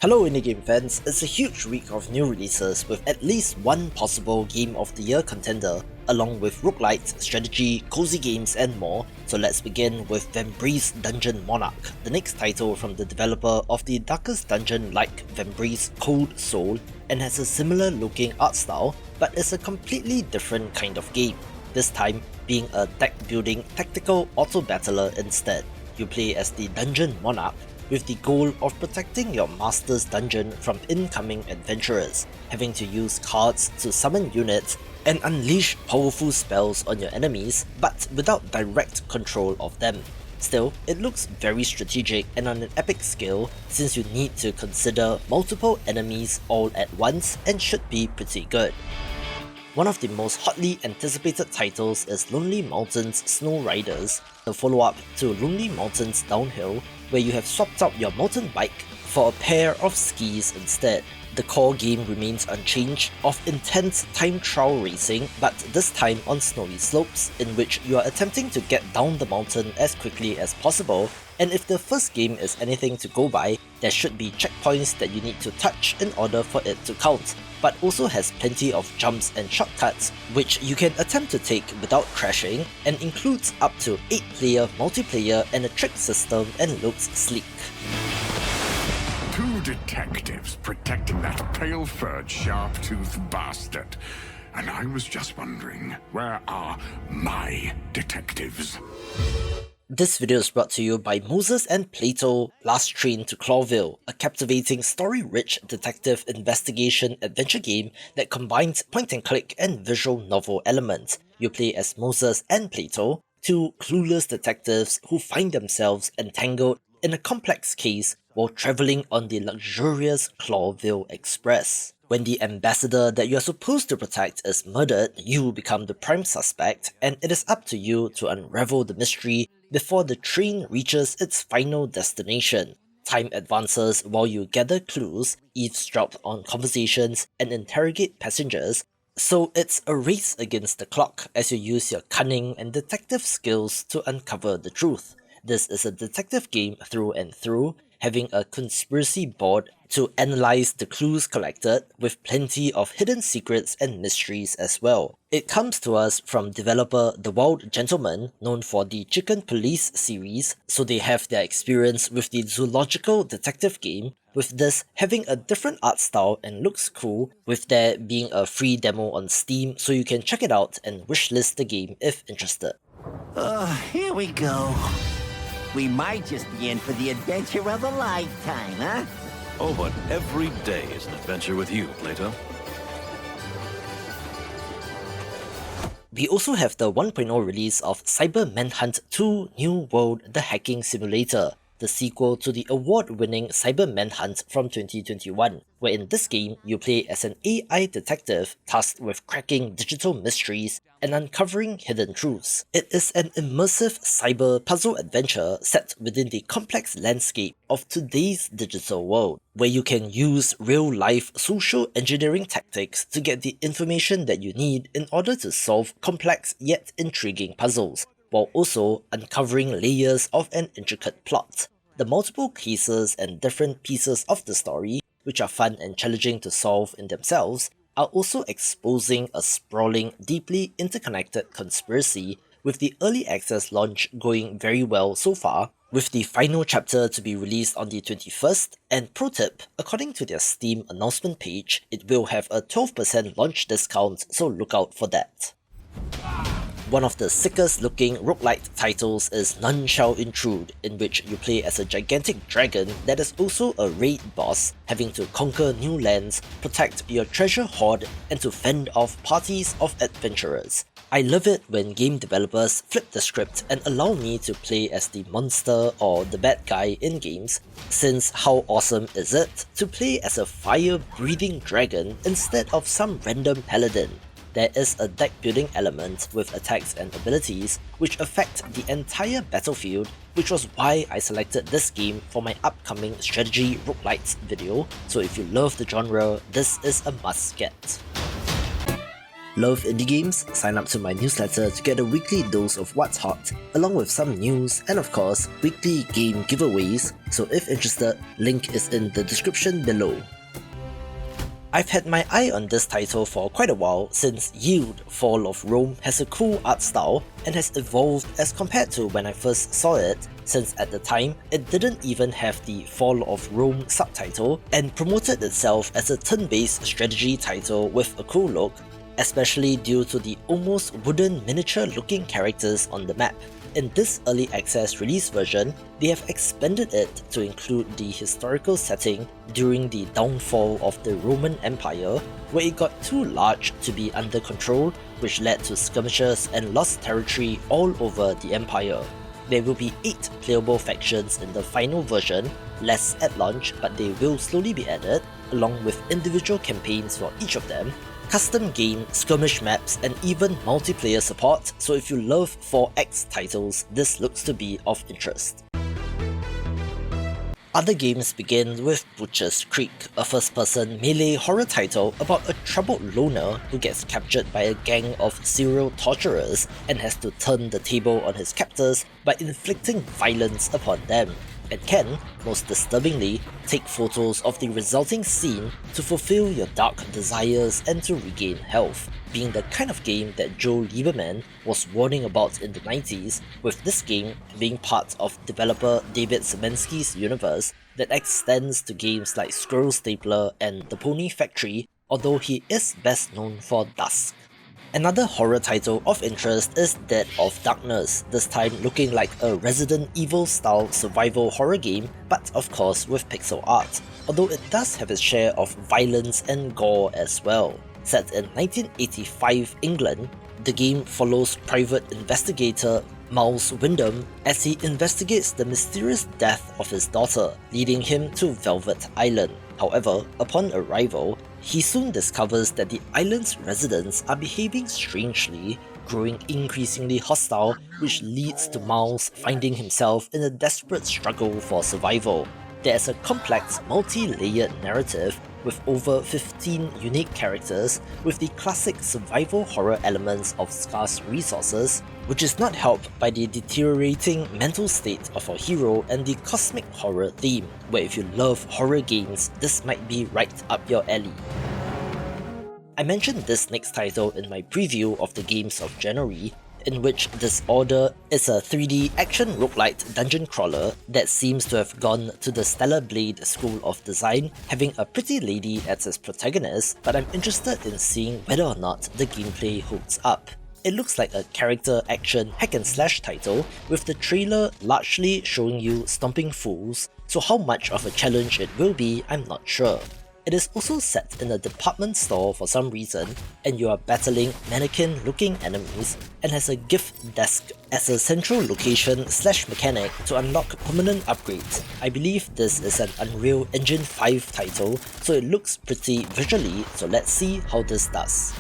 Hello indie game fans, it's a huge week of new releases with at least one possible Game of the Year contender, along with roguelite, strategy, cozy games and more, so let's begin with Vambrace Dungeon Monarch, the next title from the developer of the darkest dungeon like Vambrace Cold Soul, and has a similar looking art style, but is a completely different kind of game, this time being a deck building tactical auto-battler instead. You play as the Dungeon Monarch, with the goal of protecting your master's dungeon from incoming adventurers, having to use cards to summon units and unleash powerful spells on your enemies, but without direct control of them. Still, it looks very strategic and on an epic scale since you need to consider multiple enemies all at once and should be pretty good. One of the most hotly anticipated titles is Lonely Mountains Snow Riders, the follow-up to Lonely Mountains Downhill, where you have swapped out your mountain bike for a pair of skis instead. The core game remains unchanged of intense time trial racing, but this time on snowy slopes, in which you are attempting to get down the mountain as quickly as possible, and if the first game is anything to go by, there should be checkpoints that you need to touch in order for it to count, but also has plenty of jumps and shortcuts which you can attempt to take without crashing, and includes up to 8-player multiplayer and a trick system and looks sleek. Two detectives protecting that pale-furred, sharp-toothed bastard. And I was just wondering, where are my detectives? This video is brought to you by Moses and Plato, Last Train to Clawville, a captivating story-rich detective investigation adventure game that combines point-and-click and visual novel elements. You play as Moses and Plato, two clueless detectives who find themselves entangled in a complex case while travelling on the luxurious Clawville Express. When the ambassador that you are supposed to protect is murdered, you become the prime suspect, and it is up to you to unravel the mystery before the train reaches its final destination. Time advances while you gather clues, eavesdrop on conversations, and interrogate passengers, so it's a race against the clock as you use your cunning and detective skills to uncover the truth. This is a detective game through and through, having a conspiracy board to analyze the clues collected, with plenty of hidden secrets and mysteries as well. It comes to us from developer The Wild Gentleman, known for the Chicken Police series, so they have their experience with the zoological detective game, with this having a different art style and looks cool, with there being a free demo on Steam so you can check it out and wishlist the game if interested. Here we go. We might just be in for the adventure of a lifetime, huh? Oh, but every day is an adventure with you, Plato. We also have the 1.0 release of Cyber Manhunt 2 New World The Hacking Simulator, the sequel to the award-winning Cyber Manhunt from 2021, where in this game you play as an AI detective tasked with cracking digital mysteries and uncovering hidden truths. It is an immersive cyber puzzle adventure set within the complex landscape of today's digital world, where you can use real-life social engineering tactics to get the information that you need in order to solve complex yet intriguing puzzles, while also uncovering layers of an intricate plot. The multiple cases and different pieces of the story, which are fun and challenging to solve in themselves, are also exposing a sprawling, deeply interconnected conspiracy, with the early access launch going very well so far, with the final chapter to be released on the 21st, and pro tip, according to their Steam announcement page, it will have a 12% launch discount, so look out for that. One of the sickest looking roguelite titles is None Shall Intrude, in which you play as a gigantic dragon that is also a raid boss, having to conquer new lands, protect your treasure hoard, and to fend off parties of adventurers. I love it when game developers flip the script and allow me to play as the monster or the bad guy in games, since how awesome is it to play as a fire-breathing dragon instead of some random paladin? There is a deck building element with attacks and abilities which affect the entire battlefield, which was why I selected this game for my upcoming strategy roguelites video, so if you love the genre, this is a must get. Love indie games? Sign up to my newsletter to get a weekly dose of what's hot, along with some news and of course, weekly game giveaways, so if interested, link is in the description below. I've had my eye on this title for quite a while since Yield Fall of Rome has a cool art style and has evolved as compared to when I first saw it, since at the time it didn't even have the Fall of Rome subtitle and promoted itself as a turn-based strategy title with a cool look, especially due to the almost wooden miniature looking characters on the map. In this early access release version, they have expanded it to include the historical setting during the downfall of the Roman Empire, where it got too large to be under control, which led to skirmishes and lost territory all over the empire. There will be 8 playable factions in the final version, less at launch but they will slowly be added, along with individual campaigns for each of them, custom game, skirmish maps, and even multiplayer support, so if you love 4X titles, this looks to be of interest. Other games begin with Butcher's Creek, a first-person melee horror title about a troubled loner who gets captured by a gang of serial torturers and has to turn the table on his captors by inflicting violence upon them, and can, most disturbingly, take photos of the resulting scene to fulfill your dark desires and to regain health, being the kind of game that Joe Lieberman was warning about in the 90s, with this game being part of developer David Semensky's universe that extends to games like Squirrel Stapler and The Pony Factory, although he is best known for Dusk. Another horror title of interest is Dead of Darkness, this time looking like a Resident Evil style survival horror game, but of course with pixel art, although it does have its share of violence and gore as well. Set in 1985 England, the game follows private investigator Miles Wyndham as he investigates the mysterious death of his daughter, leading him to Velvet Island. However, upon arrival, he soon discovers that the island's residents are behaving strangely, growing increasingly hostile, which leads to Miles finding himself in a desperate struggle for survival. There is a complex, multi-layered narrative with over 15 unique characters, with the classic survival horror elements of scarce resources, which is not helped by the deteriorating mental state of our hero and the cosmic horror theme, where if you love horror games, this might be right up your alley. I mentioned this next title in my preview of the games of January, in which Disorder is a 3D action roguelite dungeon crawler that seems to have gone to the Stellar Blade school of design, having a pretty lady as its protagonist, but I'm interested in seeing whether or not the gameplay holds up. It looks like a character action hack and slash title, with the trailer largely showing you stomping fools, so how much of a challenge it will be, I'm not sure. It is also set in a department store for some reason, and you are battling mannequin-looking enemies, and has a gift desk as a central location / mechanic to unlock permanent upgrades. I believe this is an Unreal Engine 5 title, so it looks pretty visually, so let's see how this does.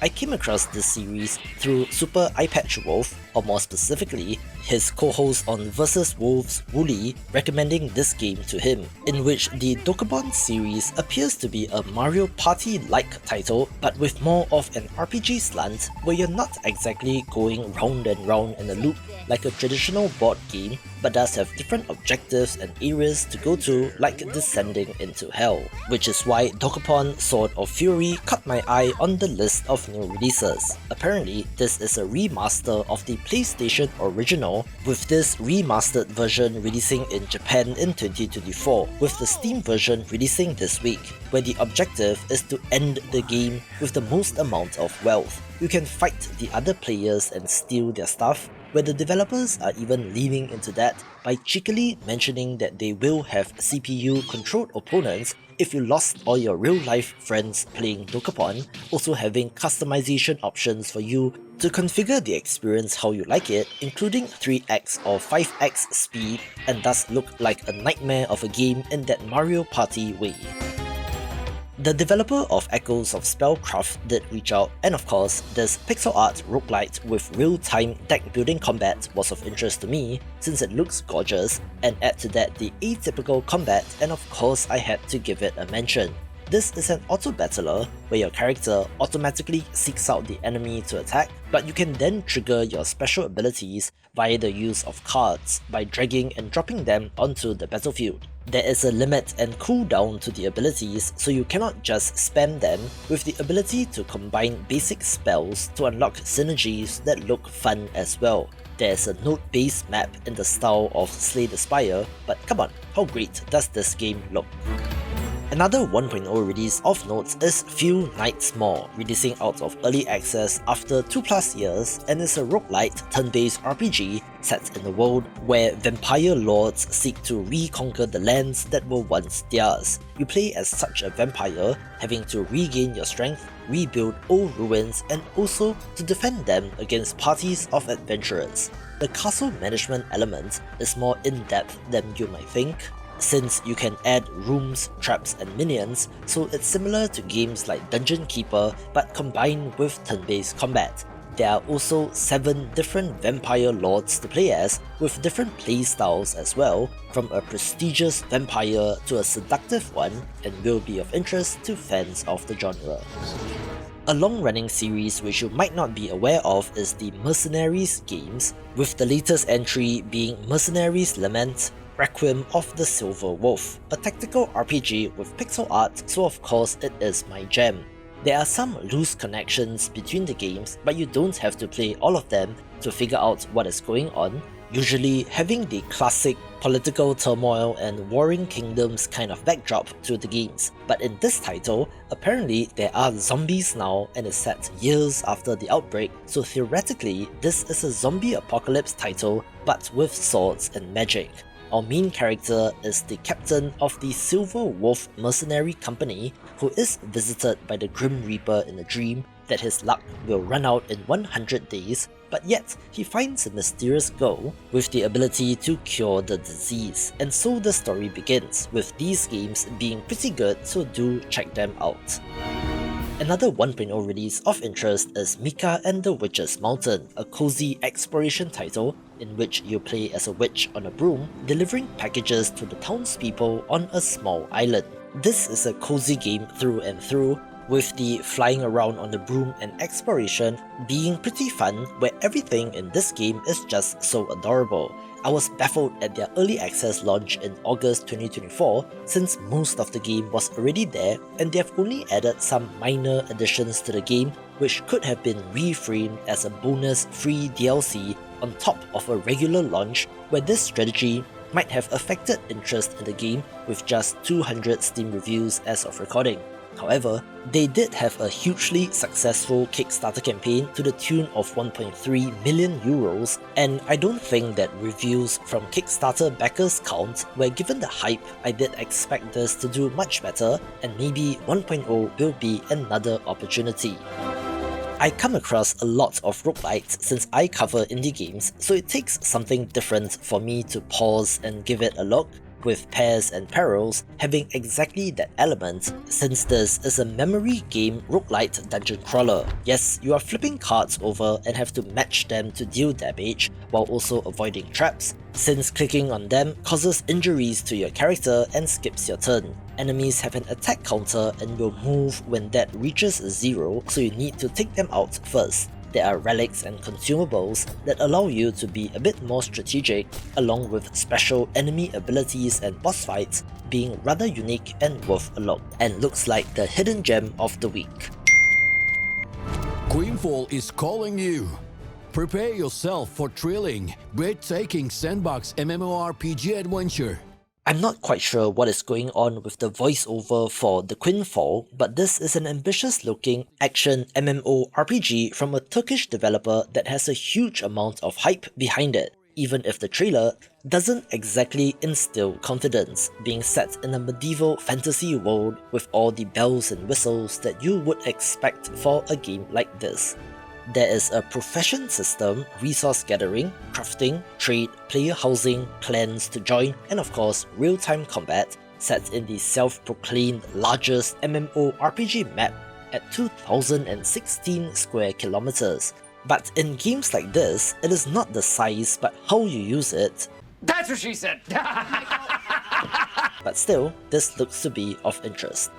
I came across this series through Super Eyepatch Wolf, or more specifically, his co-host on Versus Wolves, Wooly, recommending this game to him, in which the DOKAPON series appears to be a Mario Party-like title, but with more of an RPG slant, where you're not exactly going round and round in a loop like a traditional board game, but does have different objectives and areas to go to, like descending into hell, which is why DOKAPON Sword of Fury caught my eye on the list of new releases. Apparently, this is a remaster of the PlayStation original, with this remastered version releasing in Japan in 2024, with the Steam version releasing this week, where the objective is to end the game with the most amount of wealth. You can fight the other players and steal their stuff, where the developers are even leaning into that by cheekily mentioning that they will have CPU-controlled opponents if you lost all your real-life friends playing DOKAPON, also having customization options for you to configure the experience how you like it, including 3x or 5x speed, and thus look like a nightmare of a game in that Mario Party way. The developer of Echoes of Spellcraft did reach out, and of course, this pixel art roguelite with real-time deck building combat was of interest to me, since it looks gorgeous, and add to that the atypical combat, and of course I had to give it a mention. This is an auto-battler where your character automatically seeks out the enemy to attack, but you can then trigger your special abilities via the use of cards by dragging and dropping them onto the battlefield. There is a limit and cooldown to the abilities, so you cannot just spam them, with the ability to combine basic spells to unlock synergies that look fun as well. There's a node-based map in the style of Slay the Spire, but come on, how great does this game look? Another 1.0 release of note is Few Nights More, releasing out of early access after 2+ years, and is a roguelite turn-based RPG set in a world where vampire lords seek to reconquer the lands that were once theirs. You play as such a vampire, having to regain your strength, rebuild old ruins, and also to defend them against parties of adventurers. The castle management element is more in-depth than you might think, since you can add rooms, traps, and minions, so it's similar to games like Dungeon Keeper but combined with turn-based combat. There are also 7 different vampire lords to play as, with different playstyles as well, from a prestigious vampire to a seductive one, and will be of interest to fans of the genre. A long-running series which you might not be aware of is the Mercenaries games, with the latest entry being Mercenaries Lament, Requiem of the Silver Wolf, a tactical RPG with pixel art, so of course it is my jam. There are some loose connections between the games, but you don't have to play all of them to figure out what is going on, usually having the classic political turmoil and warring kingdoms kind of backdrop to the games. But in this title, apparently there are zombies now and is set years after the outbreak, so theoretically this is a zombie apocalypse title but with swords and magic. Our main character is the captain of the Silver Wolf Mercenary Company, who is visited by the Grim Reaper in a dream that his luck will run out in 100 days, but yet he finds a mysterious girl with the ability to cure the disease, and so the story begins, with these games being pretty good, so do check them out. Another 1.0 release of interest is Mika and the Witch's Mountain, a cozy exploration title in which you play as a witch on a broom, delivering packages to the townspeople on a small island. This is a cozy game through and through, with the flying around on the broom and exploration being pretty fun, where everything in this game is just so adorable. I was baffled at their early access launch in August 2024, since most of the game was already there and they have only added some minor additions to the game which could have been reframed as a bonus free DLC on top of a regular launch, where this strategy might have affected interest in the game with just 200 Steam reviews as of recording. However, they did have a hugely successful Kickstarter campaign to the tune of 1.3 million euros, and I don't think that reviews from Kickstarter backers count, where given the hype, I did expect this to do much better, and maybe 1.0 will be another opportunity. I come across a lot of roguelites since I cover indie games, so it takes something different for me to pause and give it a look, with Pairs and Perils having exactly that element, since this is a memory game roguelite dungeon crawler. Yes, you are flipping cards over and have to match them to deal damage, while also avoiding traps, since clicking on them causes injuries to your character and skips your turn. Enemies have an attack counter and will move when that reaches 0, so you need to take them out first. There are relics and consumables that allow you to be a bit more strategic, along with special enemy abilities and boss fights being rather unique and worth a look, and looks like the hidden gem of the week. Quinfall is calling you. Prepare yourself for thrilling, breathtaking sandbox MMORPG adventure. I'm not quite sure what is going on with the voiceover for the Quinfall, but this is an ambitious looking action MMORPG from a Turkish developer that has a huge amount of hype behind it, even if the trailer doesn't exactly instill confidence, being set in a medieval fantasy world with all the bells and whistles that you would expect for a game like this. There is a profession system, resource gathering, crafting, trade, player housing, clans to join, and of course real-time combat, set in the self-proclaimed largest MMORPG map at 2016 square kilometers. But in games like this, it is not the size but how you use it. That's what she said! But still, this looks to be of interest.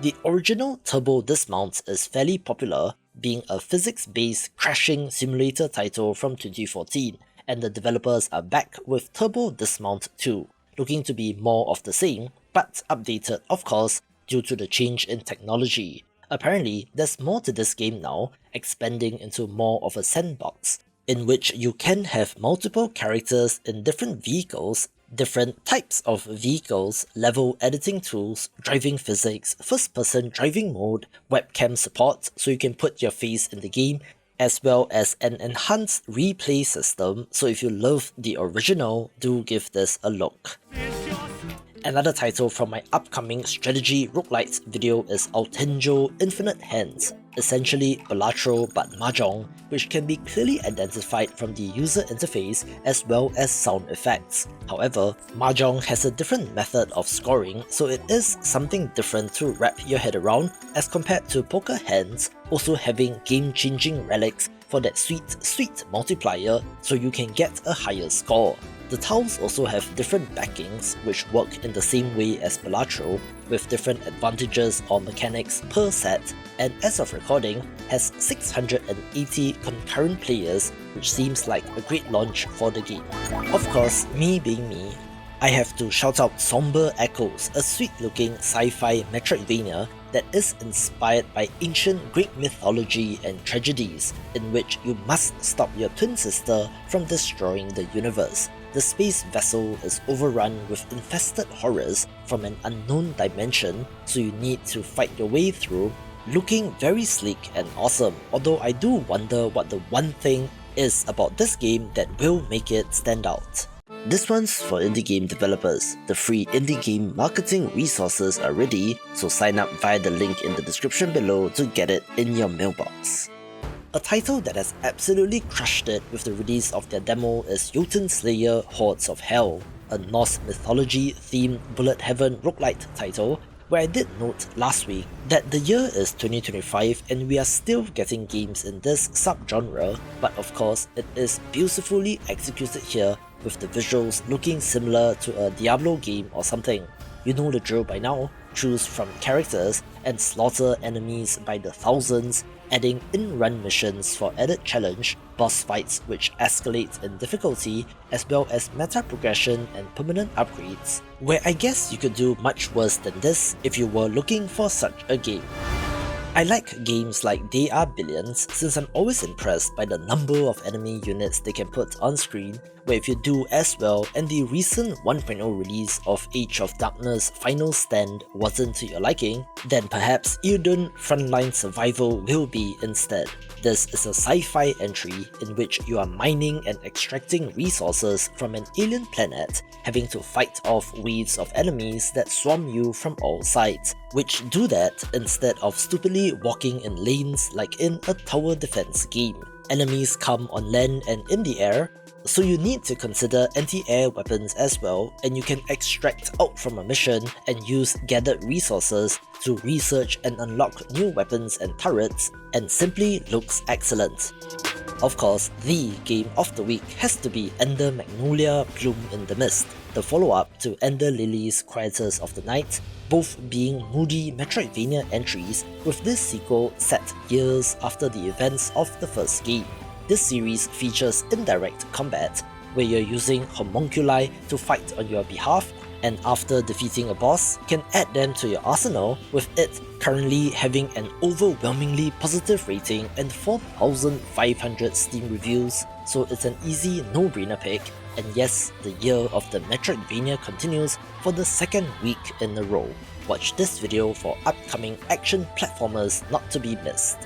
The original Turbo Dismount is fairly popular, being a physics-based crashing simulator title from 2014, and the developers are back with Turbo Dismount 2, looking to be more of the same, but updated of course due to the change in technology. Apparently, there's more to this game now, expanding into more of a sandbox, in which you can have multiple characters in different vehicles, different types of vehicles, level editing tools, driving physics, first-person driving mode, webcam support so you can put your face in the game, as well as an enhanced replay system, so if you love the original, do give this a look. Another title from my upcoming strategy roguelite video is Altenjo Infinite Hands, essentially Balatro but Mahjong, which can be clearly identified from the user interface as well as sound effects. However, Mahjong has a different method of scoring, so it is something different to wrap your head around as compared to poker hands, also having game-changing relics for that sweet multiplier so you can get a higher score. The tiles also have different backings which work in the same way as Balatro, with different advantages or mechanics per set, and as of recording has 680 concurrent players, which seems like a great launch for the game. Of course, me being me, I have to shout out Somber Echoes, a sweet looking sci-fi Metroidvania that is inspired by ancient Greek mythology and tragedies, in which you must stop your twin sister from destroying the universe. The space vessel is overrun with infested horrors from an unknown dimension, so you need to fight your way through, looking very sleek and awesome, although I do wonder what the one thing is about this game that will make it stand out. This one's for indie game developers. The free indie game marketing resources are ready, so sign up via the link in the description below to get it in your mailbox. A title that has absolutely crushed it with the release of their demo is Jotun Slayer Hordes of Hell, a Norse mythology-themed bullet heaven roguelite title, where I did note last week that the year is 2025 and we are still getting games in this subgenre, but of course it is beautifully executed here with the visuals looking similar to a Diablo game or something. You know the drill by now, choose from characters and slaughter enemies by the thousands, adding in-run missions for added challenge, boss fights which escalate in difficulty, as well as meta progression and permanent upgrades, where I guess you could do much worse than this if you were looking for such a game. I like games like They Are Billions since I'm always impressed by the number of enemy units they can put on screen, where if you do as well and the recent 1.0 release of Age of Darkness Final Stand wasn't to your liking, then perhaps Eudun Frontline Survival will be instead. This is a sci-fi entry in which you are mining and extracting resources from an alien planet, having to fight off waves of enemies that swarm you from all sides, which do that instead of stupidly walking in lanes like in a tower defense game. Enemies come on land and in the air, so you need to consider anti-air weapons as well, and you can extract out from a mission and use gathered resources to research and unlock new weapons and turrets, and simply looks excellent. Of course, the game of the week has to be Ender Magnolia Bloom in the Mist, the follow-up to Ender Lily's Quietus of the Night, both being moody Metroidvania entries, with this sequel set years after the events of the first game. This series features indirect combat, where you're using homunculi to fight on your behalf, and after defeating a boss, can add them to your arsenal, with it currently having an overwhelmingly positive rating and 4,500 Steam reviews, so it's an easy no-brainer pick. And yes, the year of the Metroidvania continues for the second week in a row. Watch this video for upcoming action platformers not to be missed.